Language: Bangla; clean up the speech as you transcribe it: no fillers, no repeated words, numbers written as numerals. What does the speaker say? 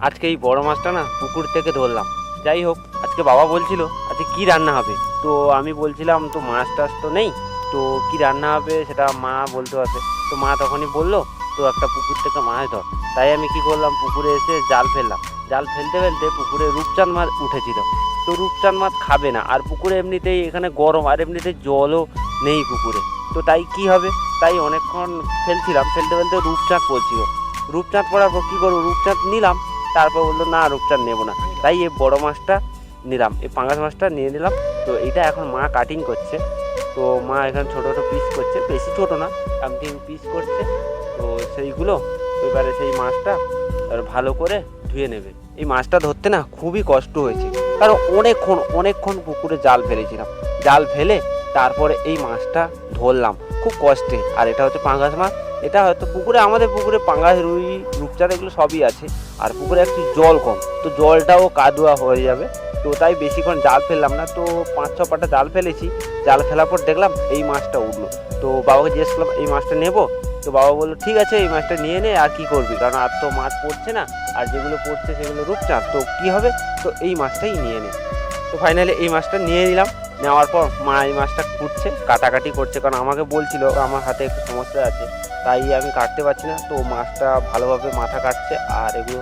আজকে এই বড় মাছটা না পুকুর থেকে ধরলাম। যাই হোক, আজকে বাবা বলছিল আজকে কি রান্না হবে। তো আমি বলছিলাম তো মাছ টাছ তো নেই, তো কি রান্না হবে সেটা মা বলতে পারবে। তো মা তখনই বললো তো একটা পুকুর থেকে মাছ ধর। তাই আমি কি করলাম, পুকুরে এসে জাল ফেললাম। জাল ফেলতে ফেলতে পুকুরে রূপচাঁদ মাছ উঠেছিল। তো রূপচাঁদ মাছ খাবে না, আর পুকুরে এমনিতেই এখানে গরম, আর এমনিতেই জলও নেই পুকুরে। তো তাই কি হবে, তাই অনেকক্ষণ ফেলছিলাম, ফেলতে ফেলতে রূপচাঁদ পড়ছিল। রূপচাঁদ পড়ার পর কী করবো, রূপচাঁদ নিলাম। তারপর বললো না রূপচাঁদ নেবো না। তাই এই বড় মাছটা নিলাম, এই পাঙ্গাস মাছটা নিয়ে নিলাম। তো এইটা এখন মা কাটিং করছে। তো মা এখানে ছোটো ছোটো পিস করছে, বেশি ছোটো না, সামথিং পিস করছে। তো সেইগুলো এবারে সেই মাছটা আর ভালো করে ধুয়ে নেবে। এই মাছটা ধরতে না খুবই কষ্ট হয়েছে, কারণ অনেকক্ষণ পুকুরে জাল ফেলেছিলাম। জাল ফেলে তারপরে এই মাছটা ধরলাম খুব কষ্টে। আর এটা হচ্ছে পাঙ্গাস মাছ। এটা হয়তো পুকুরে, আমাদের পুকুরে পাঙ্গাস, রুই, রূপচাঁদ এগুলো সবই আছে। আর পুকুরে একটু জল কম, তো জলটাও কাদুয়া হয়ে যাবে। তো তাই বেশিক্ষণ জাল ফেললাম না, তো 5-6 পাটা জাল ফেলেছি। জাল ফেলার পর দেখলাম এই মাছটা উঠলো। তো বাবাকে জিজ্ঞেস করলাম এই মাছটা নেবো। তো বাবা বললো ঠিক আছে এই মাছটা নিয়ে নে, আর কি করবি, কারণ আর তো মাছ পড়ছে না, আর যেগুলো পড়ছে সেগুলো রূপচাঁদ, তো কী হবে, তো এই মাছটাই নিয়ে নে। তো ফাইনালি এই মাছটা নিয়ে নিলাম। নেওয়ার পর মা এই মাছটা কুটছে, কাটাকাটি করছে, কারণ আমাকে বলছিল আমার হাতে একটু সমস্যা আছে, তাই আমি কাটতে পারছি না। তো মাছটা ভালোভাবে মাথা কাটছে আর এগুলো